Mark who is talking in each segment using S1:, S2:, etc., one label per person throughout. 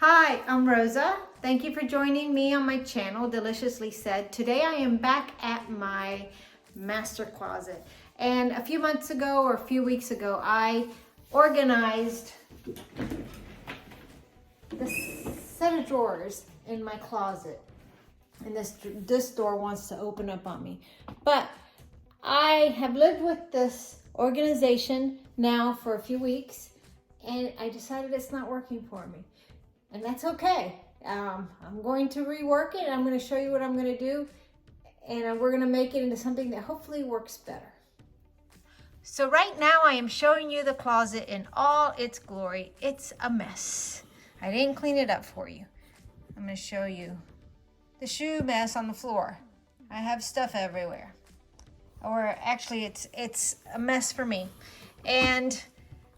S1: Hi, I'm Rosa. Thank you for joining me on my channel, Deliciously Said. Today I am back at my master closet. And a few months ago or a few weeks ago, I organized the set of drawers in my closet. And this door wants to open up on me. But I have lived with this organization now for a few weeks, and I decided it's not working for me. And that's okay. I'm going to rework it. I'm going to show you what I'm going to do. And we're going to make it into something that hopefully works better. So right now I am showing you the closet in all its glory. It's a mess. I didn't clean it up for you. I'm going to show you the shoe mess on the floor. I have stuff everywhere. Or actually it's a mess for me. And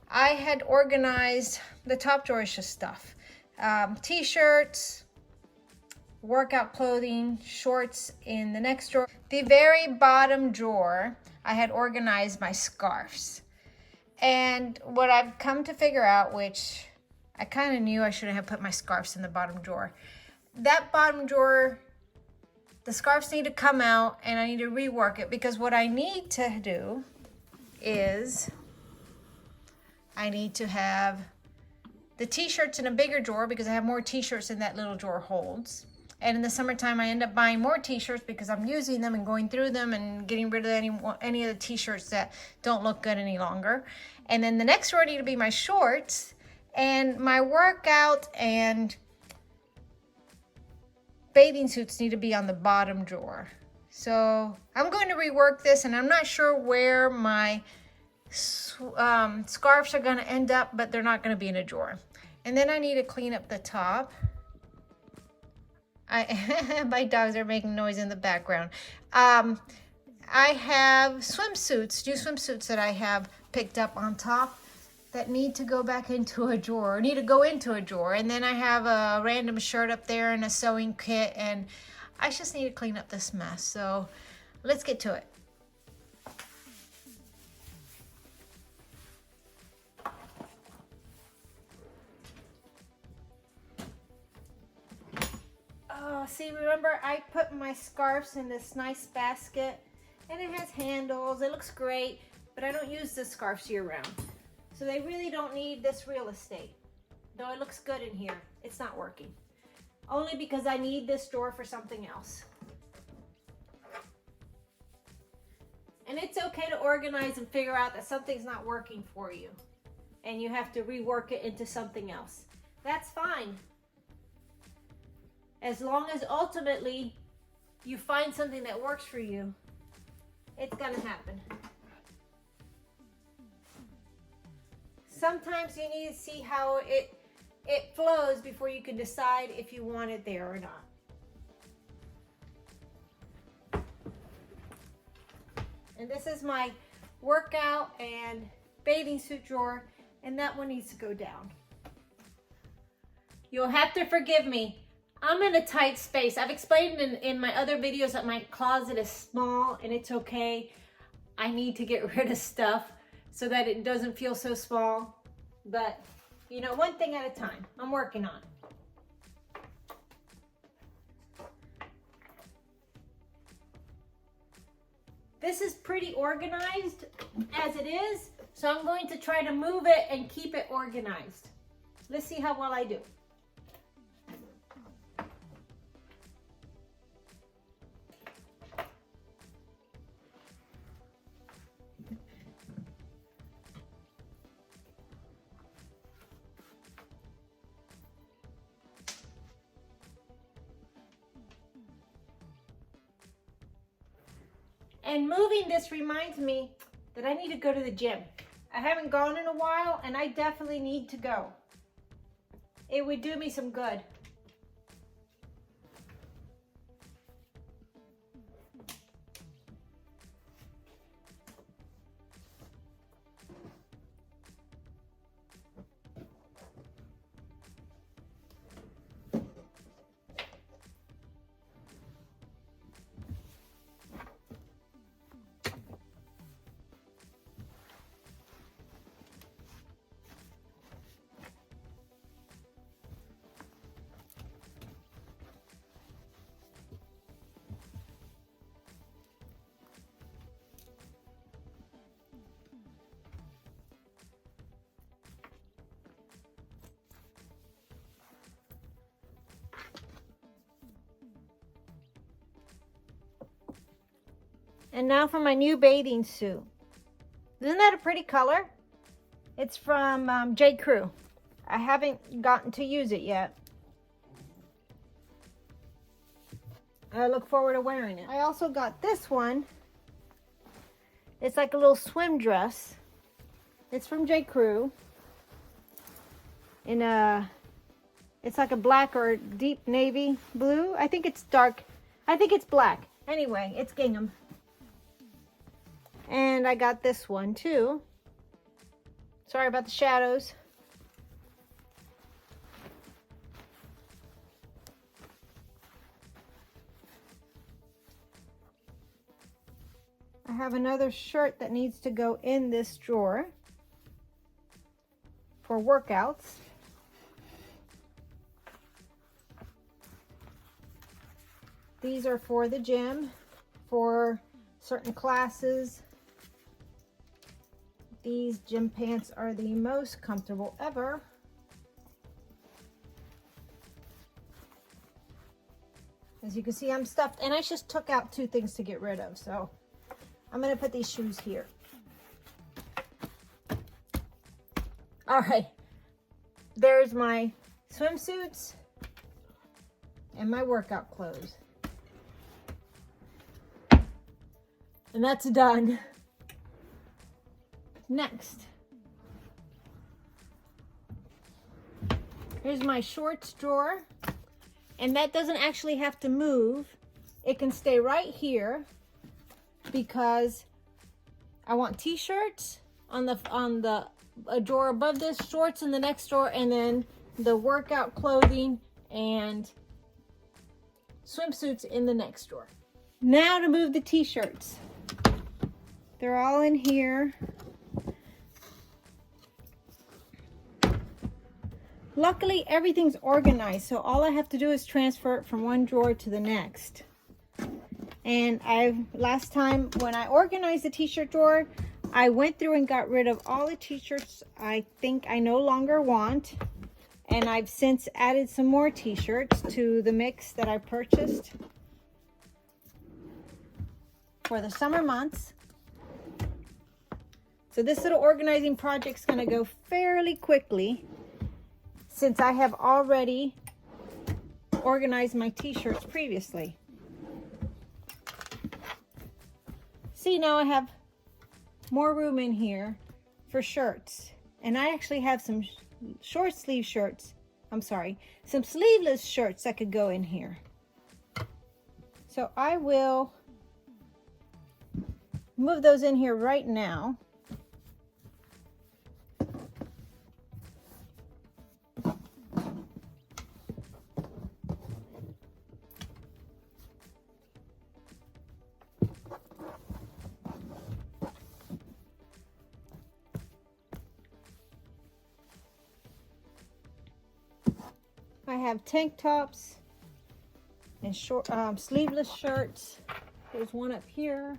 S1: I had organized the top drawer is just stuff. T-shirts, workout clothing, shorts in the next drawer. The very bottom drawer, I had organized my scarves. And what I've come to figure out, which I kind of knew I shouldn't have put my scarves in the bottom drawer. That bottom drawer, the scarves need to come out and I need to rework it, because what I need to do is I need to have the t-shirts in a bigger drawer, because I have more t-shirts than that little drawer holds. And in the summertime, I end up buying more t-shirts because I'm using them and going through them and getting rid of any of the t-shirts that don't look good any longer. And then the next drawer need to be my shorts, and my workout and bathing suits need to be on the bottom drawer. So I'm going to rework this, and I'm not sure where my scarves are going to end up, but they're not going to be in a drawer. And then I need to clean up the top. My dogs are making noise in the background. I have swimsuits, new swimsuits that I have picked up on top that need to go back into a drawer, or need to go into a drawer. And then I have a random shirt up there and a sewing kit, and I just need to clean up this mess. So let's get to it. Oh, see, remember I put my scarves in this nice basket, and it has handles. It looks great, but I don't use the scarves year round. So they really don't need this real estate. Though it looks good in here, it's not working. Only because I need this drawer for something else. And it's okay to organize and figure out that something's not working for you, and you have to rework it into something else. That's fine. As long as ultimately you find something that works for you, it's gonna happen. Sometimes you need to see how it flows before you can decide if you want it there or not. And this is my workout and bathing suit drawer, and that one needs to go down. You'll have to forgive me. I'm in a tight space. I've explained in my other videos that my closet is small, and it's okay. I need to get rid of stuff so that it doesn't feel so small. But, you know, one thing at a time. I'm working on it. This is pretty organized as it is, so I'm going to try to move it and keep it organized. Let's see how well I do. And moving this reminds me that I need to go to the gym. I haven't gone in a while, and I definitely need to go. It would do me some good. And now for my new bathing suit. Isn't that a pretty color? It's from J. Crew. I haven't gotten to use it yet. I look forward to wearing it. I also got this one. It's like a little swim dress. It's from J. Crew. It's like a black or deep navy blue. I think it's dark. I think it's black. Anyway, it's gingham. And I got this one too. Sorry about the shadows. I have another shirt that needs to go in this drawer for workouts. These are for the gym, for certain classes. These gym pants are the most comfortable ever. As you can see, I'm stuffed, and I just took out 2 things to get rid of, so I'm gonna put these shoes here. All right, there's my swimsuits and my workout clothes. And that's done. Next, here's my shorts drawer, and that doesn't actually have to move. It can stay right here because I want t-shirts on the drawer above this, shorts in the next drawer, and then the workout clothing and swimsuits in the next drawer. Now to move the t-shirts. They're all in here. Luckily, everything's organized, so all I have to do is transfer it from one drawer to the next. And last time when I organized the t-shirt drawer, I went through and got rid of all the t-shirts I think I no longer want. And I've since added some more t-shirts to the mix that I purchased for the summer months. So this little organizing project's gonna go fairly quickly, since I have already organized my t-shirts previously. See, now I have more room in here for shirts. And I actually have some short sleeve shirts. I'm sorry, some sleeveless shirts that could go in here. So I will move those in here right now. I have tank tops and short sleeveless shirts. There's one up here.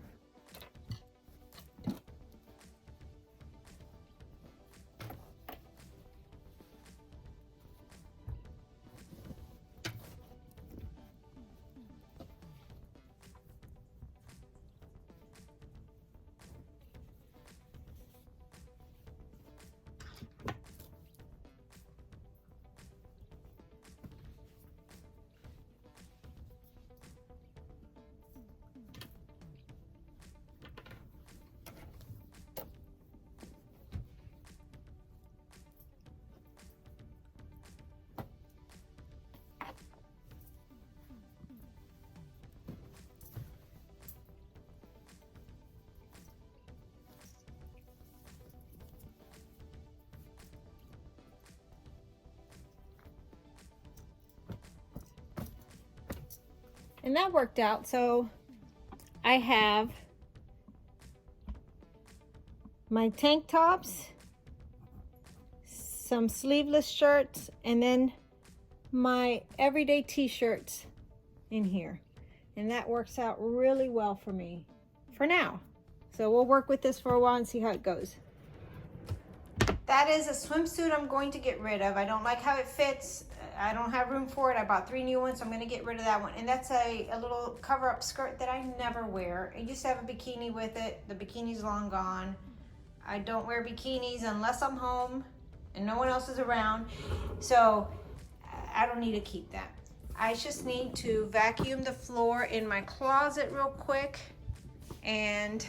S1: And that worked out. So I have my tank tops, some sleeveless shirts, and then my everyday t-shirts in here. And that works out really well for me for now. So we'll work with this for a while and see how it goes. That is a swimsuit I'm going to get rid of. I don't like how it fits. I don't have room for it. I bought 3 new ones, so I'm gonna get rid of that one. And that's a little cover-up skirt that I never wear. I used to have a bikini with it. The bikini's long gone. I don't wear bikinis unless I'm home and no one else is around. So I don't need to keep that. I just need to vacuum the floor in my closet real quick. And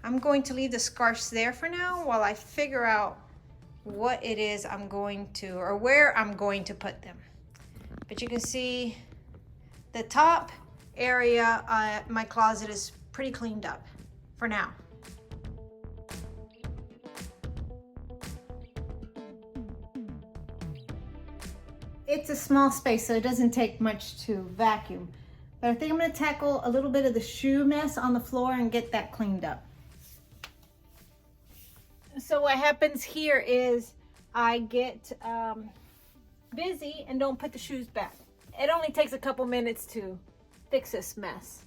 S1: I'm going to leave the scarves there for now while I figure out what it is I'm going to, or where I'm going to put them. But you can see the top area, my closet is pretty cleaned up for now. It's a small space, so it doesn't take much to vacuum. But I think I'm gonna tackle a little bit of the shoe mess on the floor and get that cleaned up. So what happens here is I get busy and don't put the shoes back. It only takes a couple minutes to fix this mess.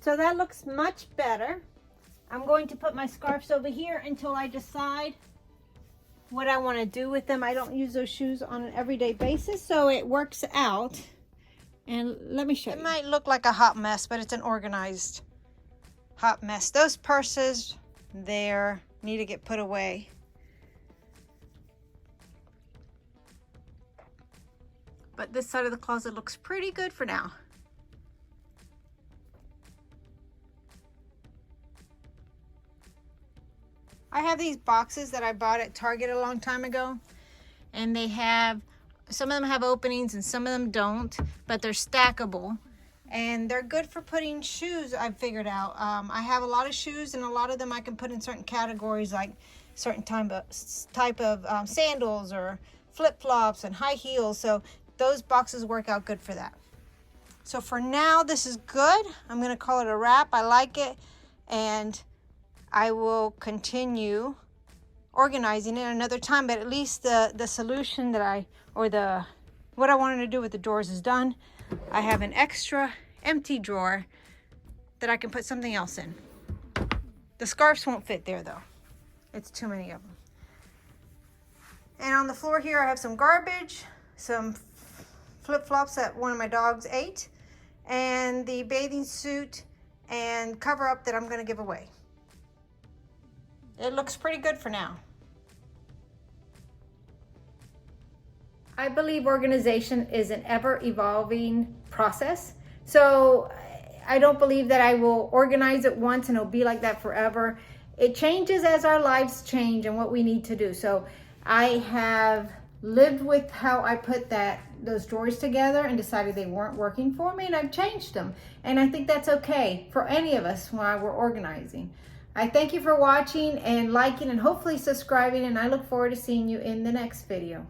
S1: So that looks much better. I'm going to put my scarves over here until I decide what I want to do with them. I don't use those shoes on an everyday basis, so it works out. And let me show you. It might look like a hot mess, but it's an organized hot mess. Those purses there need to get put away. But this side of the closet looks pretty good for now. I have these boxes that I bought at Target a long time ago, and they have, some of them have openings and some of them don't, but they're stackable and they're good for putting shoes. I've figured out. I have a lot of shoes, and a lot of them I can put in certain categories, like certain type of sandals or flip-flops and high heels. So those boxes work out good for that. So for now, this is good. I'm going to call it a wrap. I like it, and I will continue organizing it another time, but at least the solution that what I wanted to do with the drawers is done. I have an extra empty drawer that I can put something else in. The scarves won't fit there though. It's too many of them. And on the floor here, I have some garbage, some flip-flops that one of my dogs ate, and the bathing suit and cover-up that I'm going to give away. It looks pretty good for now. I believe organization is an ever-evolving process. So I don't believe that I will organize it once and it'll be like that forever. It changes as our lives change and what we need to do. So I have lived with how I put those drawers together and decided they weren't working for me, and I've changed them. And I think that's okay for any of us while we're organizing. I thank you for watching and liking and hopefully subscribing, and I look forward to seeing you in the next video.